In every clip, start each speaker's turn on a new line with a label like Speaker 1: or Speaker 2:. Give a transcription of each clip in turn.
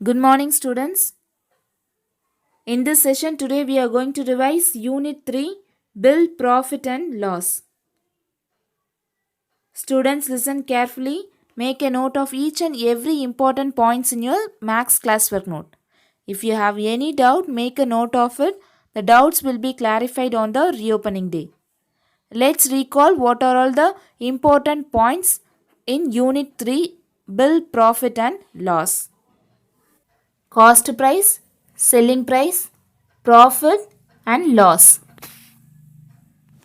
Speaker 1: Good morning, students. In this session today we are going to revise Unit 3 Bill Profit and Loss. Students, listen carefully. Make a note of each and every important points in your max classwork note. If you have any doubt, make a note of it. The doubts will be clarified on the reopening day. Let's recall what are all the important points in Unit 3 Bill Profit and Loss. Cost price, selling price, profit and loss.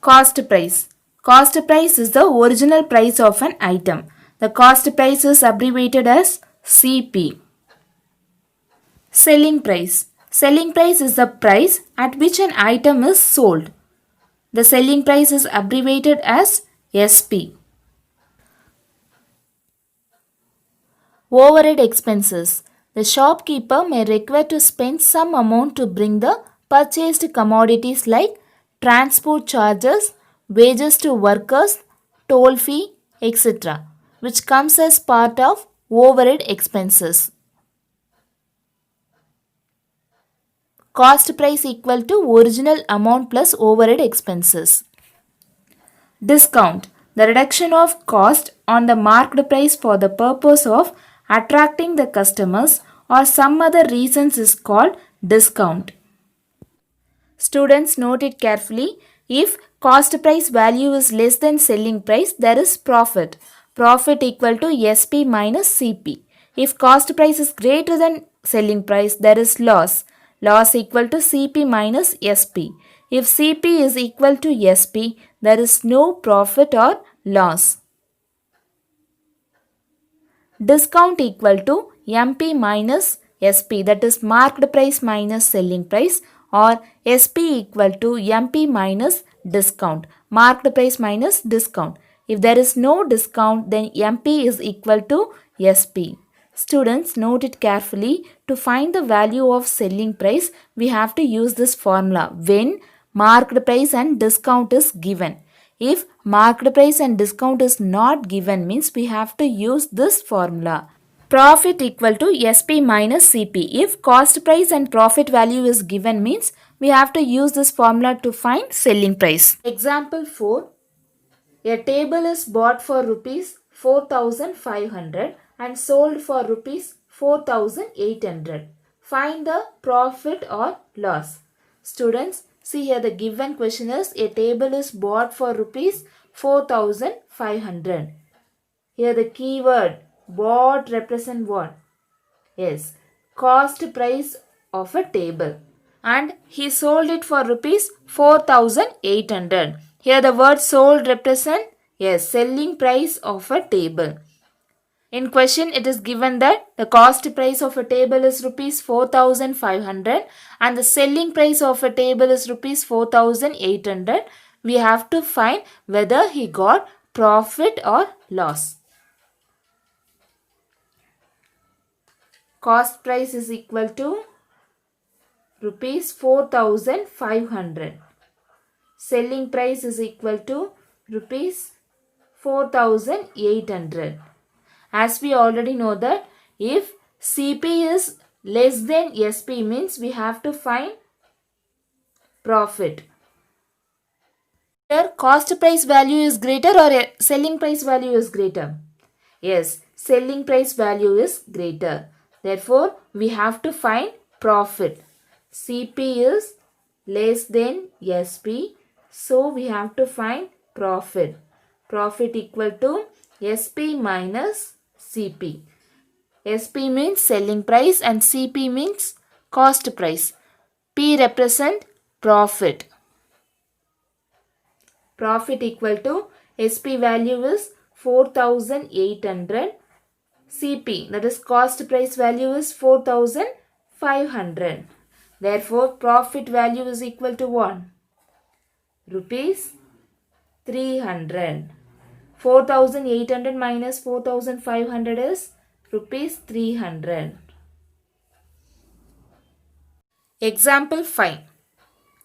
Speaker 1: Cost price. Cost price is the original price of an item. The cost price is abbreviated as CP. Selling price. Selling price is the price at which an item is sold. The selling price is abbreviated as SP. Overhead expenses. The shopkeeper may require to spend some amount to bring the purchased commodities like transport charges, wages to workers, toll fee, etc., which comes as part of overhead expenses. Cost price equal to original amount plus overhead expenses. Discount. The reduction of cost on the marked price for the purpose of attracting the customers or some other reasons is called discount. Students, note it carefully. If cost price value is less than selling price, there is profit. Profit equal to SP minus CP. If cost price is greater than selling price, there is loss. Loss equal to CP minus SP. If CP is equal to SP, there is no profit or loss. Discount equal to MP minus SP, that is marked price minus selling price, or SP equal to MP minus discount, marked price minus discount. If there is no discount, then MP is equal to SP. Students, note it carefully. To find the value of selling price, we have to use this formula when marked price and discount is given. If marked price and discount is not given, means we have to use this formula. Profit equal to SP minus CP. If cost price and profit value is given, means we have to use this formula to find selling price. Example 4. A table is bought for rupees 4,500 and sold for rupees 4,800. Find the profit or loss. Students, see here the given question is a table is bought for rupees 4,500. Here the keyword bought represent what? Yes, cost price of a table. And he sold it for rupees 4,800. Here the word sold represent, yes, selling price of a table. In question it is given that the cost price of a table is rupees 4,500 and the selling price of a table is rupees 4,800. We have to find whether he got profit or loss. Cost price is equal to rupees 4,500. Selling price is equal to rupees 4,800. As we already know that if CP is less than SP, means we have to find profit. Here cost price value is greater or selling price value is greater? Yes, selling price value is greater. Therefore, we have to find profit. CP is less than SP. So, we have to find profit. Profit equal to SP minus CP. SP means selling price and CP means cost price. P represent profit. Profit equal to SP value is 4,800. CP, that is cost price value, is 4,500. Therefore, profit value is equal to what? Rupees 300. 4,800 minus 4,500 is rupees 300. Example 5.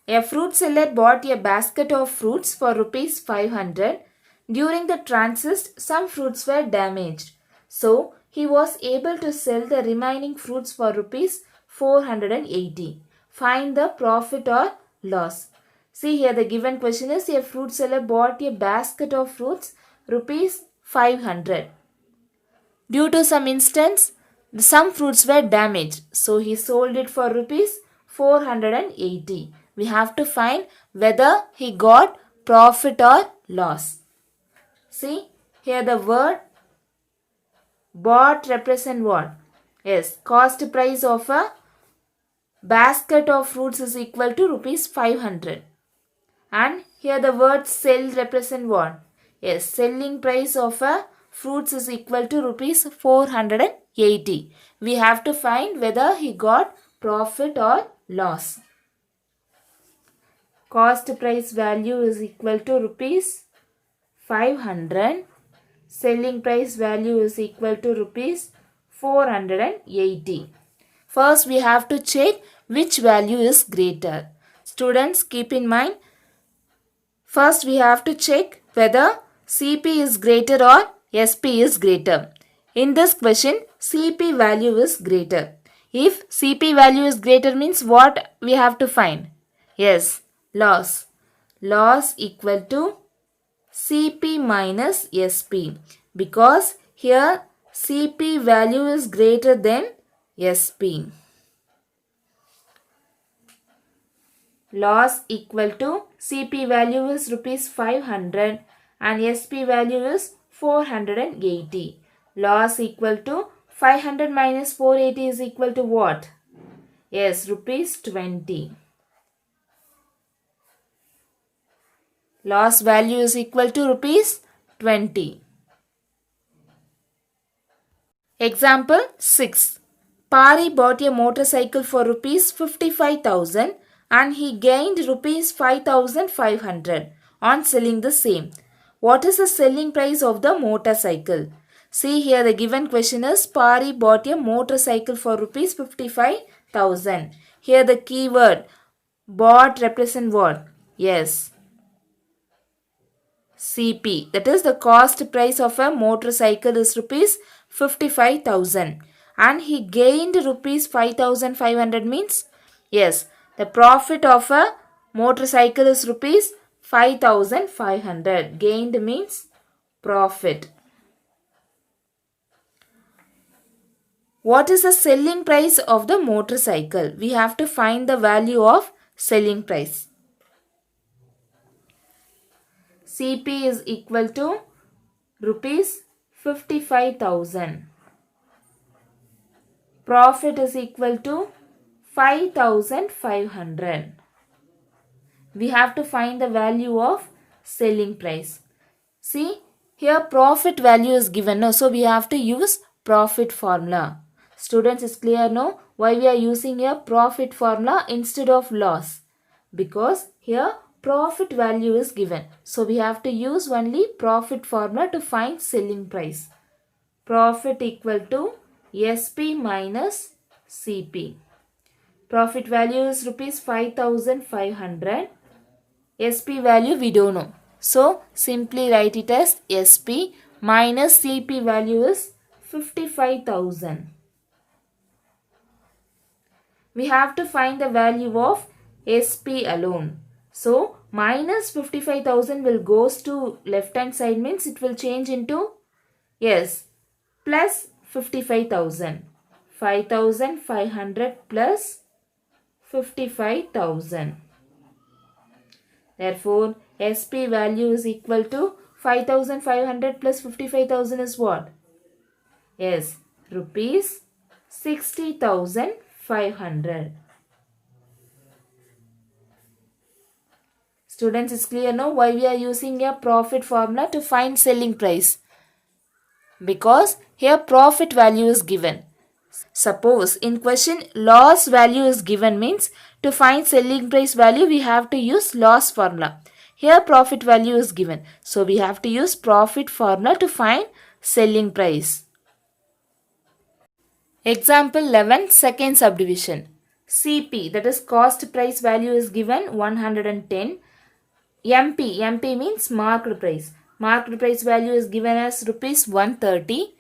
Speaker 1: A fruit seller bought a basket of fruits for rupees 500. During the transit, some fruits were damaged. So, he was able to sell the remaining fruits for rupees 480. Find the profit or loss. See here, the given question is a fruit seller bought a basket of fruits rupees 500. Due to some instance, some fruits were damaged, so he sold it for rupees 480. We have to find whether he got profit or loss. See here, the word bought represent what? Yes, cost price of a basket of fruits is equal to rupees 500. And here the word sell represent what? Yes, selling price of a fruits is equal to rupees 480. We have to find whether he got profit or loss. Cost price value is equal to rupees 500. Selling price value is equal to rupees 480. First we have to check which value is greater. Students, keep in mind, first we have to check whether CP is greater or SP is greater. In this question, CP value is greater. If CP value is greater means what we have to find? Yes, loss. Loss equal to CP minus SP, because here CP value is greater than SP. Loss equal to CP value is rupees 500 and SP value is 480. Loss equal to 500 minus 480 is equal to what? Yes, rupees 20. Loss value is equal to rupees 20. Example 6. Pari bought a motorcycle for rupees 55,000 and he gained rupees 5,500 on selling the same. What is the selling price of the motorcycle? See here, the given question is Pari bought a motorcycle for rupees 55,000. Here the keyword bought represent what? Yes, CP. That is, the cost price of a motorcycle is rupees 55,000 and he gained rupees 5,500 means, yes, the profit of a motorcycle is rupees 5,500. Gained means profit. What is the selling price of the motorcycle? We have to find the value of selling price. CP is equal to rupees 55,000. Profit is equal to 5,500. We have to find the value of selling price. See, here profit value is given. No? So we have to use profit formula. Students, is clear no? Why we are using a profit formula instead of loss? Because here profit value is given. So we have to use only profit formula to find selling price. Profit equal to SP minus CP. Profit value is rupees 5,500. SP value we don't know. So simply write it as SP minus CP value is 55,000. We have to find the value of SP alone. So minus 55,000 will goes to left hand side, means it will change into, yes, plus 55,000. 5,500 plus 55,000. Therefore, SP value is equal to 5,500 plus 55,000 is what? Yes, rupees 60,500. Students, it's clear now why we are using a profit formula to find selling price. Because here profit value is given. Suppose in question loss value is given, means to find selling price value we have to use loss formula. Here profit value is given. So we have to use profit formula to find selling price. Example 11, second subdivision. CP, that is cost price value is given 110. MP means marked price. Marked price value is given as rupees 130.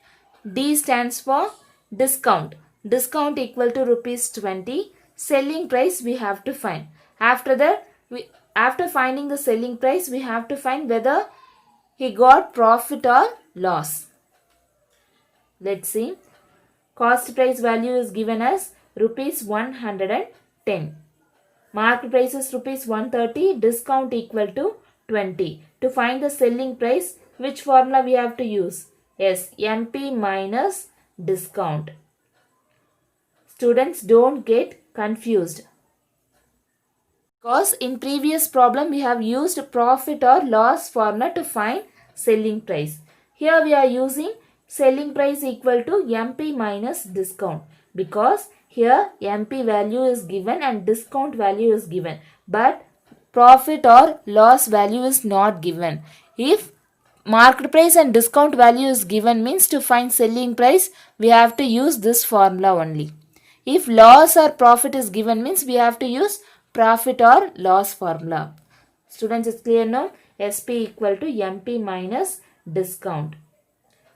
Speaker 1: D stands for discount. Discount equal to rupees 20. Selling price we have to find. After that, after finding the selling price, we have to find whether he got profit or loss. Let's see. Cost price value is given as rupees 110. Market price is rupees 130. Discount equal to 20. To find the selling price, which formula we have to use? Yes, MP minus discount. Students, don't get confused. Because in previous problem we have used profit or loss formula to find selling price. Here we are using selling price equal to MP minus discount, because here MP value is given and discount value is given, but profit or loss value is not given. If market price and discount value is given, means to find selling price we have to use this formula only. If loss or profit is given, means we have to use profit or loss formula. Students, it's clear now? SP equal to MP minus discount.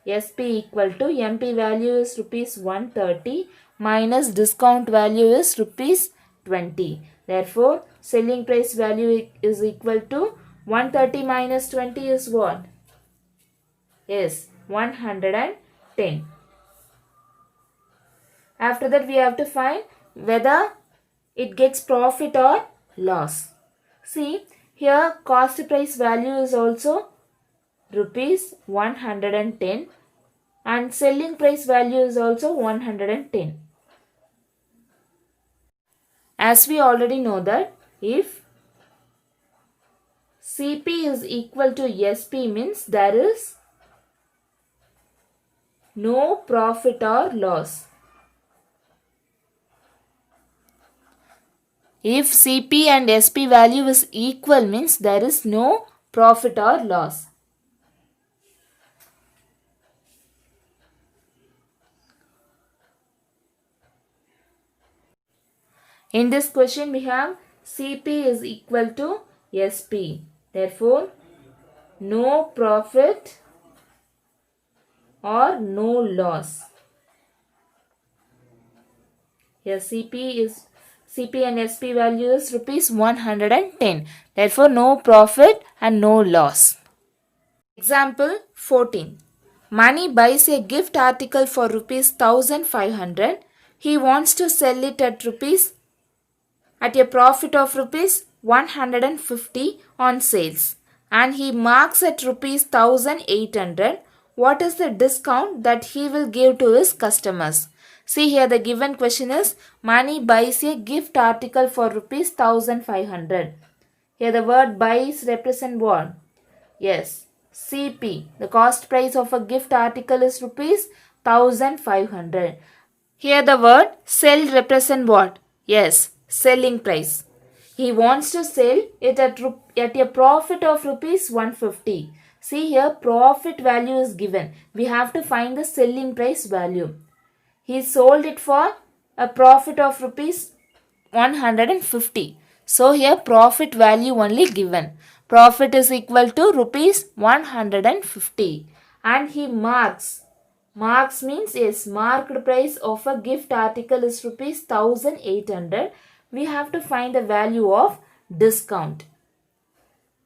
Speaker 1: SP equal to MP value is rupees 130 minus discount value is rupees 20. Therefore, selling price value is equal to 130 minus 20 is what? Yes, 110. After that, we have to find whether it gets profit or loss. See, here cost price value is also rupees 110 and selling price value is also 110. As we already know that if CP is equal to SP, means there is no profit or loss. If CP and SP value is equal, means there is no profit or loss. In this question, we have CP is equal to SP. Therefore, no profit or no loss. Here CP and SP value is rupees 110. Therefore, no profit and no loss. Example 14. Mani buys a gift article for rupees 1500. He wants to sell it at a profit of rupees 150 on sales, and he marks at rupees 1800. What is the discount that he will give to his customers? See here, the given question is Mani buys a gift article for rupees 1500. Here the word buys represent what? Yes, CP. The cost price of a gift article is rupees 1500. Here the word sell represent what? Yes, selling price. He wants to sell it at a profit of rupees 150. See here, profit value is given. We have to find the selling price value. He sold it for a profit of rupees 150. So here profit value only given. Profit is equal to rupees 150. And he marks. Marks means yes, marked price of a gift article is rupees 1800. We have to find the value of discount.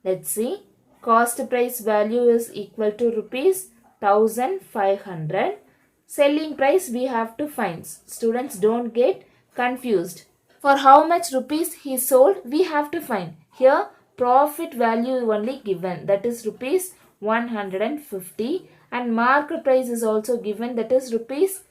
Speaker 1: Let's see. Cost price value is equal to rupees 1500. Selling price we have to find. Students, don't get confused. For how much rupees he sold, we have to find. Here profit value only given, that is rupees 150, and market price is also given, that is rupees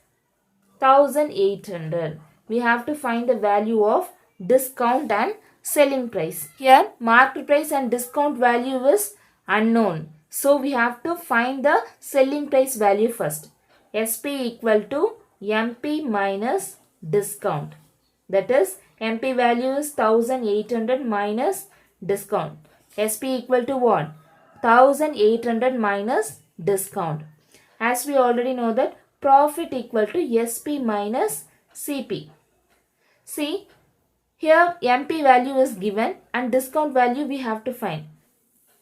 Speaker 1: 1800. We have to find the value of discount and selling price. Here market price and discount value is unknown. So we have to find the selling price value first. SP equal to MP minus discount. That is MP value is 1800 minus discount. SP equal to what? 1800 minus discount. As we already know that profit equal to SP minus CP. See, here MP value is given and discount value we have to find.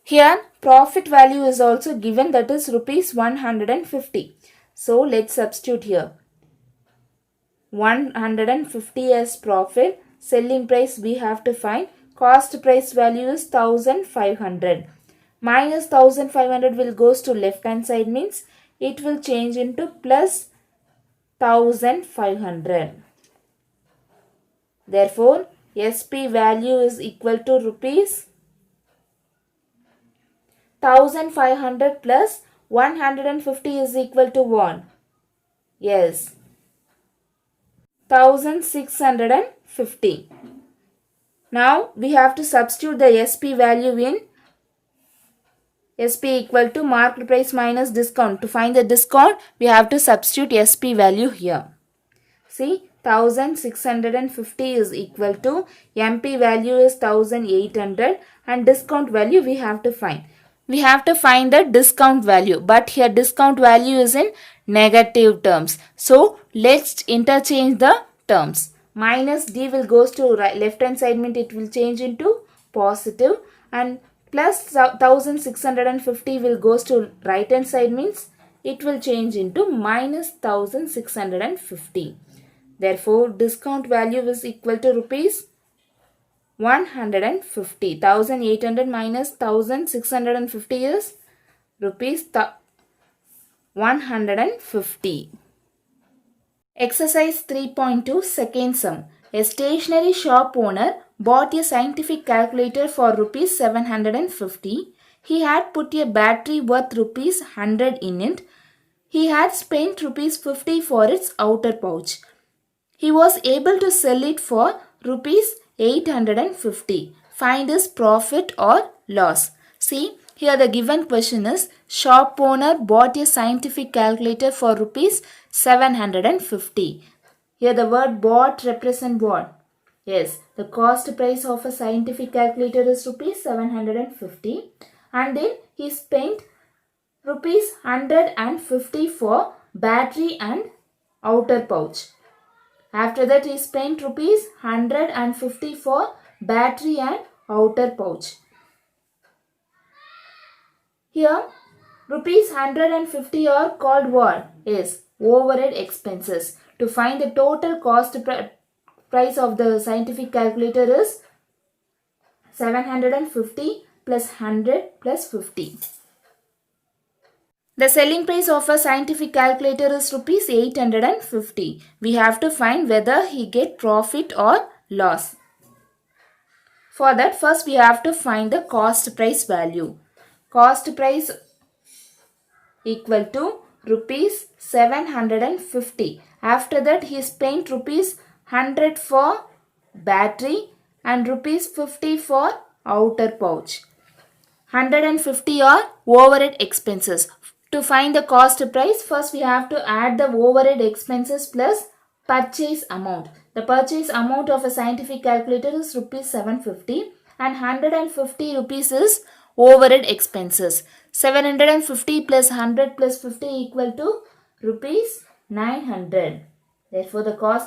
Speaker 1: Here profit value is also given, that is rupees 150. So let's substitute here. 150 as profit. Selling price we have to find. Cost price value is 1500. Minus 1500 will goes to left hand side, means it will change into plus 1500. Therefore, SP value is equal to rupees 1500 plus 150 is equal to 1. Yes, 1650. Now we have to substitute the SP value in SP equal to market price minus discount. To find the discount, we have to substitute SP value here. See, 1650 is equal to MP value is 1800 and discount value we have to find. We have to find the discount value, but here discount value is in negative terms. So let's interchange the terms. Minus D will goes to left hand side, means it will change into positive, and plus 1650 will goes to right hand side, means it will change into minus 1650. Therefore, discount value is equal to rupees 150. 1800 minus 1650 is rupees 150. Exercise 3.2 second sum. A stationery shop owner bought a scientific calculator for rupees 750. He had put a battery worth rupees 100 in it. He had spent rupees 50 for its outer pouch. He was able to sell it for rupees 850. Find his profit or loss. See, here the given question is, shop owner bought a scientific calculator for rupees 750. Here the word bought represent what? Yes, the cost price of a scientific calculator is rupees 750, and then he spent rupees 150 for battery and outer pouch. After that, he spent rupees 150 for battery and outer pouch. Here, rupees 150 are called what? Yes, overhead expenses. To find the total cost price of the scientific calculator is 750 plus 100 plus 50. The selling price of a scientific calculator is rupees 850. We have to find whether he get profit or loss. For that, first we have to find the cost price value. Cost price equal to rupees 750. After that, he spent rupees 100 for battery and rupees 50 for outer pouch. 150 are overhead expenses. To find the cost price, first we have to add the overhead expenses plus purchase amount. The purchase amount of a scientific calculator is rupees 750 and 150 rupees is overhead expenses. 750 plus 100 plus 50 equal to rupees 900. Therefore, the total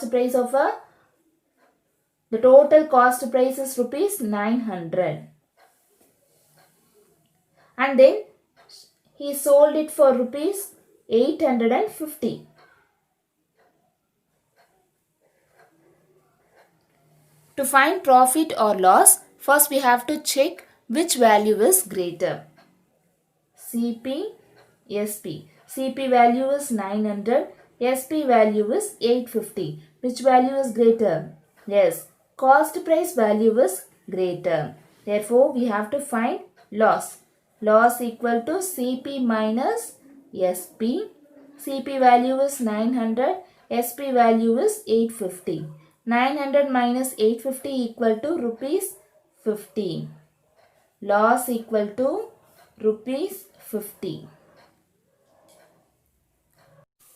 Speaker 1: cost price is rupees 900. And then he sold it for rupees 850. To find profit or loss, first we have to check which value is greater. CP, SP. CP value is 900, SP value is 850. Which value is greater? Yes, cost price value is greater. Therefore, we have to find loss. Loss equal to CP minus SP. CP value is 900, SP value is 850. 900 minus 850 equal to rupees 50. Loss equal to rupees 50.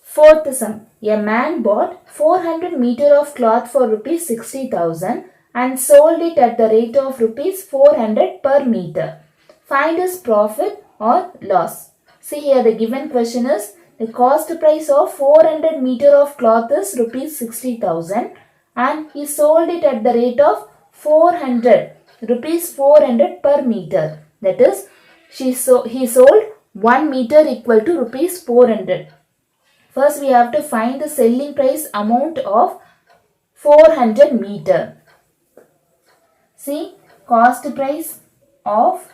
Speaker 1: Fourth sum. A man bought 400 meter of cloth for rupees 60,000 and sold it at the rate of rupees 400 per meter. Find his profit or loss. See here, the given question is, the cost price of 400 meter of cloth is rupees 60,000 and he sold it at the rate of 400 per meter. That is, he sold 1 meter equal to rupees 400. First we have to find the selling price amount of 400 meter. See, cost price of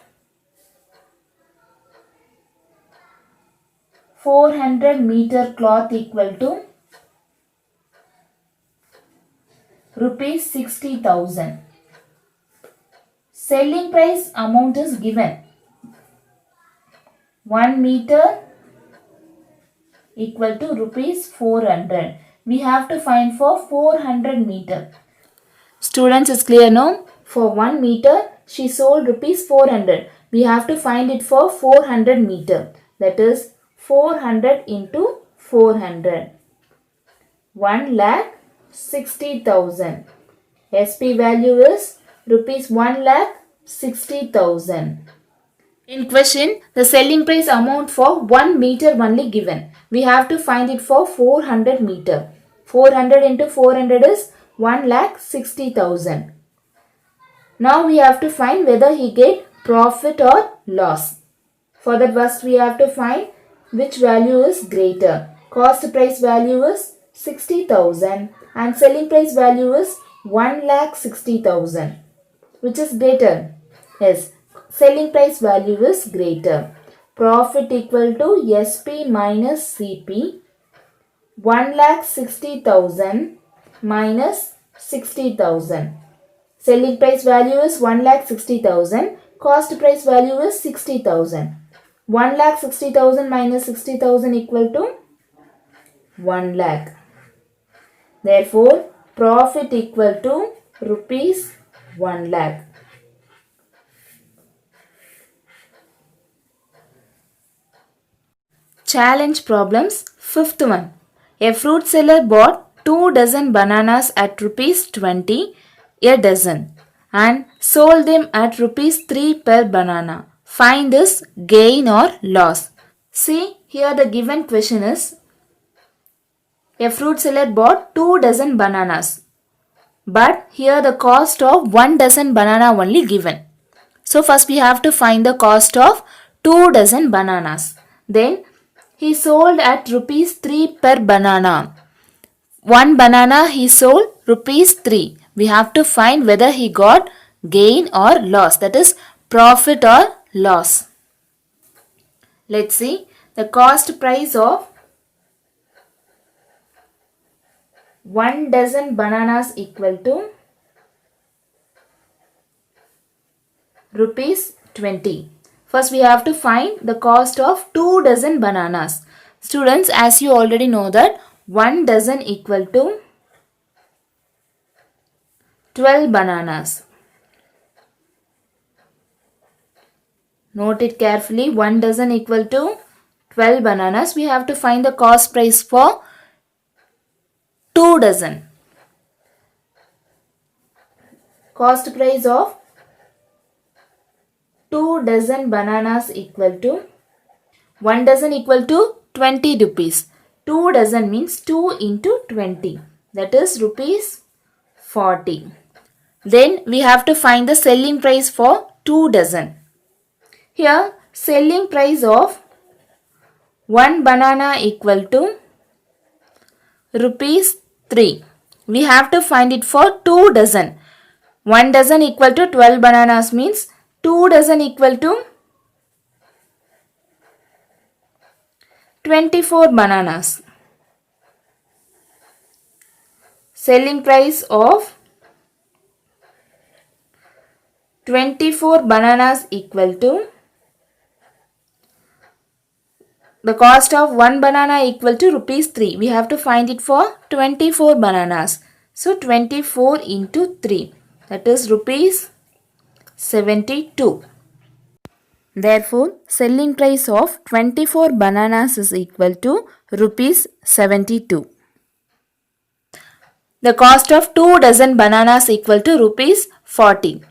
Speaker 1: 400 meter cloth equal to rupees 60,000. Selling price amount is given. 1 meter equal to rupees 400. We have to find for 400 meter. Students, is clear now? For 1 meter she sold rupees 400. We have to find it for 400 meter. That is 400 into 400. 1,60,000. SP value is rupees 1,60,000. In question, the selling price amount for 1 meter only given. We have to find it for 400 meter. 400 into 400 is 1,60,000. Now we have to find whether he get profit or loss. For that first we have to find which value is greater. Cost price value is 60,000 and selling price value is 1,60,000. Which is greater? Yes, selling price value is greater. Profit equal to SP minus CP. 1,60,000 minus 60,000. Selling price value is 1,60,000. Cost price value is 60,000. 1,60,000 minus 60,000 equal to 1 lakh. Therefore, profit equal to rupees 1 lakh. Challenge problems. Fifth one. A fruit seller bought 2 dozen bananas at rupees 20 a dozen and sold them at rupees 3 per banana. Find his gain or loss. See, here the given question is, a fruit seller bought 2 dozen bananas, but here the cost of 1 dozen banana only given. So first we have to find the cost of 2 dozen bananas. Then he sold at rupees 3 per banana. 1 banana he sold rupees 3. We have to find whether he got gain or loss, that is profit or loss. Let's see, the cost price of 1 dozen bananas equal to rupees 20. First we have to find the cost of 2 dozen bananas. Students, as you already know that 1 dozen equal to 12 bananas. Note it carefully. 1 dozen equal to 12 bananas. We have to find the cost price for 2 dozen. Cost price of 2 dozen bananas equal to 1 dozen equal to 20 rupees. 2 dozen means 2 into 20. That is rupees 40. Then we have to find the selling price for 2 dozen. Here selling price of 1 banana equal to rupees 3. We have to find it for 2 dozen. 1 dozen equal to 12 bananas means 2 dozen equal to 24 bananas. Selling price of 24 bananas equal to the cost of 1 banana equal to rupees 3. We have to find it for 24 bananas. So 24 into 3, that is rupees 72. Therefore, selling price of 24 bananas is equal to rupees 72. The cost of 2 dozen bananas equal to rupees 40.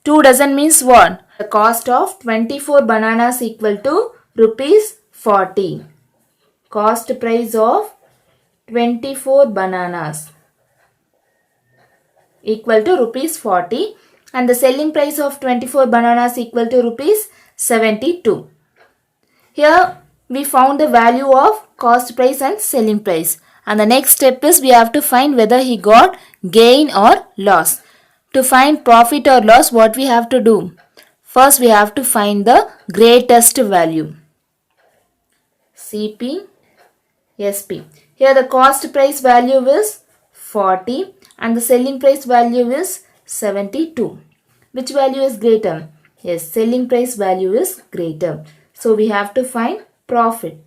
Speaker 1: 2 dozen means what? The cost of 24 bananas equal to rupees 40. Cost price of 24 bananas equal to rupees 40 and the selling price of 24 bananas equal to rupees 72. Here we found the value of cost price and selling price. And the next step is we have to find whether he got gain or loss. To find profit or loss, what we have to do? First, we have to find the greatest value. CP, SP. Here the cost price value is 40 and the selling price value is 72. Which value is greater? Yes, selling price value is greater. So we have to find profit.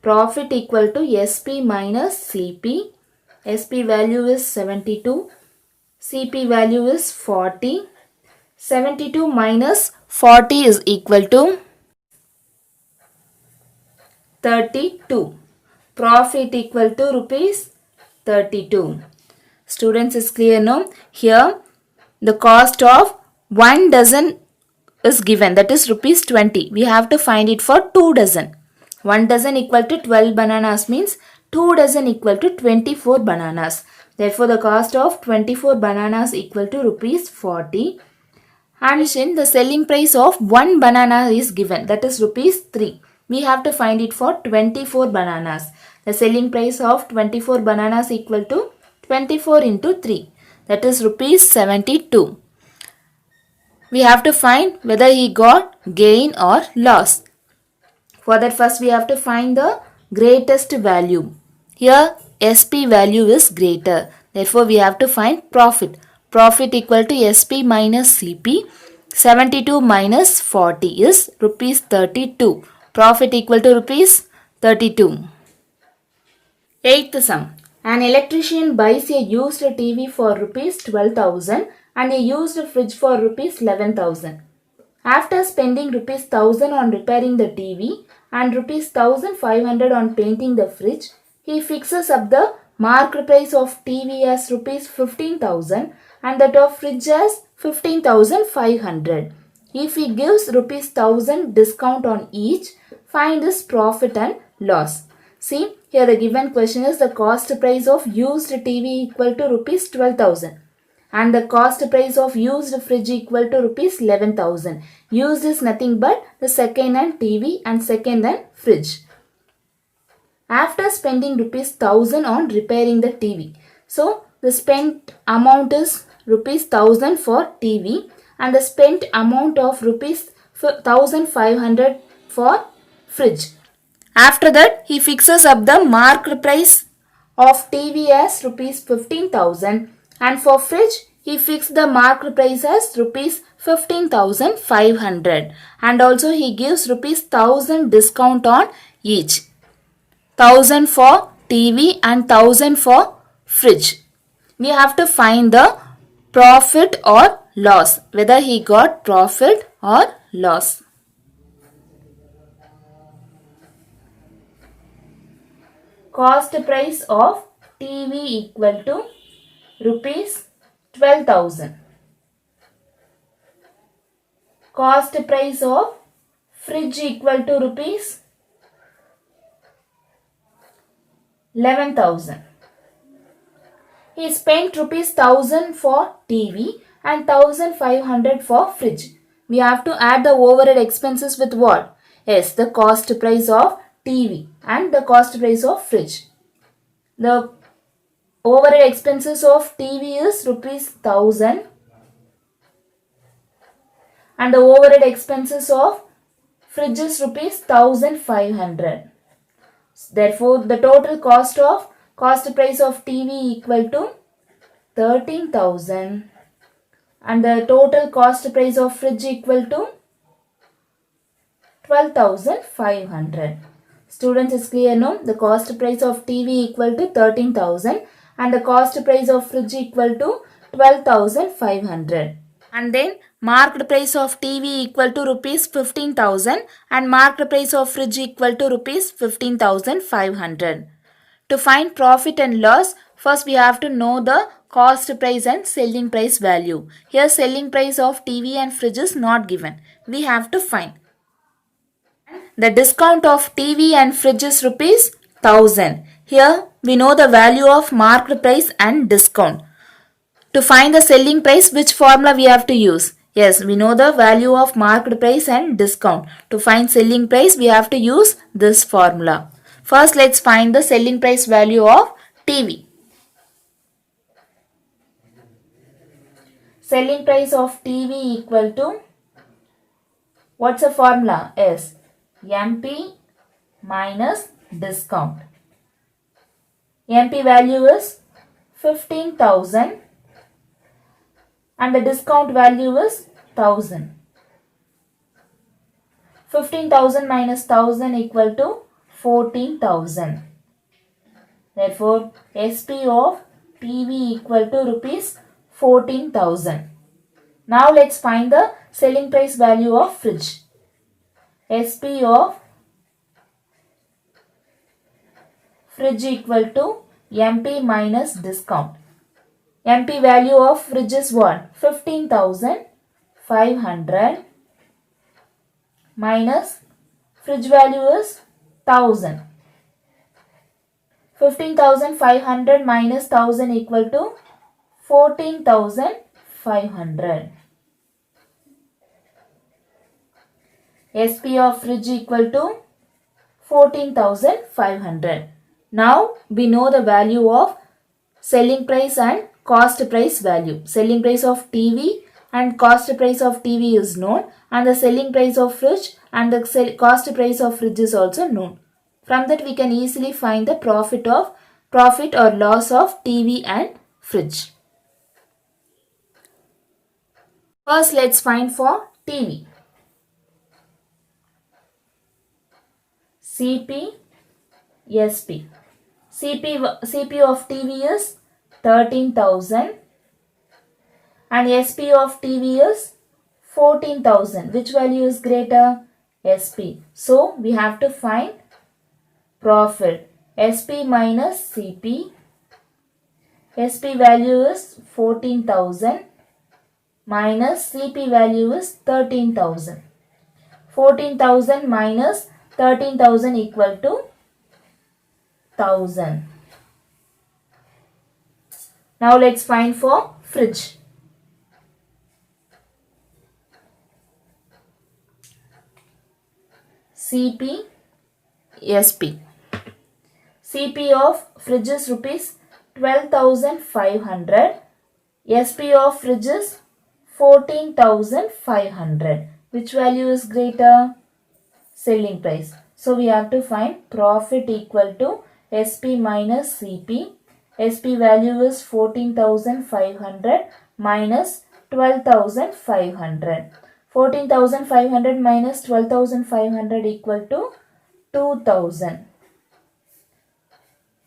Speaker 1: Profit equal to SP minus CP. SP value is 72. CP value is 40. 72 minus 40 is equal to 32. Profit equal to rupees 32. Students, is clear now? Here the cost of 1 dozen is given, that is rupees 20. We have to find it for 2 dozen. 1 dozen equal to 12 bananas means 2 dozen equal to 24 bananas. Therefore, the cost of 24 bananas equal to rupees 40. And the selling price of 1 banana is given, that is rupees 3. We have to find it for 24 bananas. The selling price of 24 bananas equal to 24 into 3, that is rupees 72. We have to find whether he got gain or loss. For that, first we have to find the greatest value. Here SP value is greater. Therefore, we have to find profit. Profit equal to SP minus CP. 72 minus 40 is rupees 32. Profit equal to rupees 32. Eighth sum. An electrician buys a used TV for rupees 12,000 and a used fridge for rupees 11,000. After spending rupees 1,000 on repairing the TV and rupees 1,500 on painting the fridge, he fixes up the marked price of TV as rupees 15,000 and that of fridge as 15,500. If he gives rupees 1,000 discount on each, find his profit and loss. See, here the given question is the cost price of used TV equal to rupees 12,000 and the cost price of used fridge equal to rupees 11,000. Used is nothing but the second hand TV and second hand fridge. After spending rupees 1,000 on repairing the TV. So, the spent amount is rupees 1,000 for TV and the spent amount of rupees 1,500 for fridge. After that, he fixes up the marked price of TV as rupees 15,000 and for fridge, he fixed the marked price as rupees 15,500 and also he gives rupees 1,000 discount on each. 1,000 for TV and 1,000 for fridge. We have to find the profit or loss, whether he got profit or loss. Cost price of TV equal to rupees 12,000. Cost price of fridge equal to rupees 11,000. He spent rupees 1,000 for TV and 1,500 for fridge. We have to add the overhead expenses with what? Yes, the cost price of TV and the cost price of fridge. The overhead expenses of TV is rupees 1,000 and the overhead expenses of fridge is rupees 1,500. Therefore, the total cost price of TV equal to 13,000 and the total cost price of fridge equal to 12,500. Students, is clear now? The cost price of TV equal to 13,000 and the cost price of fridge equal to 12,500. And then marked price of TV equal to rupees 15,000 and marked price of fridge equal to rupees 15,500. To find profit and loss, first we have to know the cost price and selling price value. Here selling price of TV and fridge is not given. We have to find. The discount of TV and fridge is rupees 1,000. Here we know the value of marked price and discount. To find the selling price, which formula we have to use? Yes, we know the value of marked price and discount. To find selling price, we have to use this formula. First, let's find the selling price value of TV. Selling price of TV equal to, what's the formula? Is MP minus discount. MP value is 15,000 and the discount value is 1000. 15,000 minus 1000 equal to 14,000. Therefore, SP of TV equal to rupees 14,000. Now let's find the selling price value of fridge. SP of fridge equal to MP minus discount. MP value of fridge is what? 15,500 minus fridge value is 1000. 15,500 minus 1000 equal to 14,500. SP of fridge equal to 14,500. Now we know the value of selling price and cost price value. Selling price of TV and cost price of TV is known, and the selling price of fridge and the cost price of fridge is also known. From that we can easily find the profit or loss of TV and fridge. First, let's find for TV. CP, SP. CP of TV is 13,000 and SP of TV is 14,000. Which value is greater? SP. So, we have to find profit. SP minus CP. SP value is 14,000 minus CP value is 13,000. 14,000 minus 13,000 equal to 1000. Now let's find for fridge. CP, SP. CP of fridge is rupees 12,500. SP of fridge is 14,500. Which value is greater? Selling price. So we have to find profit equal to SP minus CP. SP value is 14,500 minus 12,500. 14,500 minus 12,500 equal to 2,000.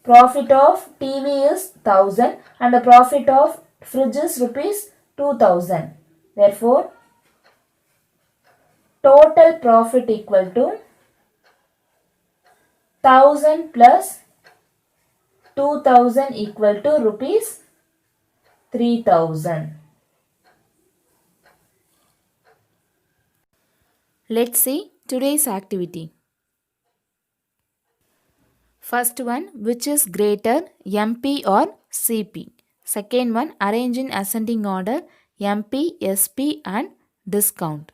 Speaker 1: Profit of TV is 1000 and the profit of fridge is rupees 2,000. Therefore, total profit equal to 1000 plus 2,000 equal to rupees 3,000. Let's see today's activity. First one, which is greater, MP or CP? Second one, arrange in ascending order MP, SP and discount.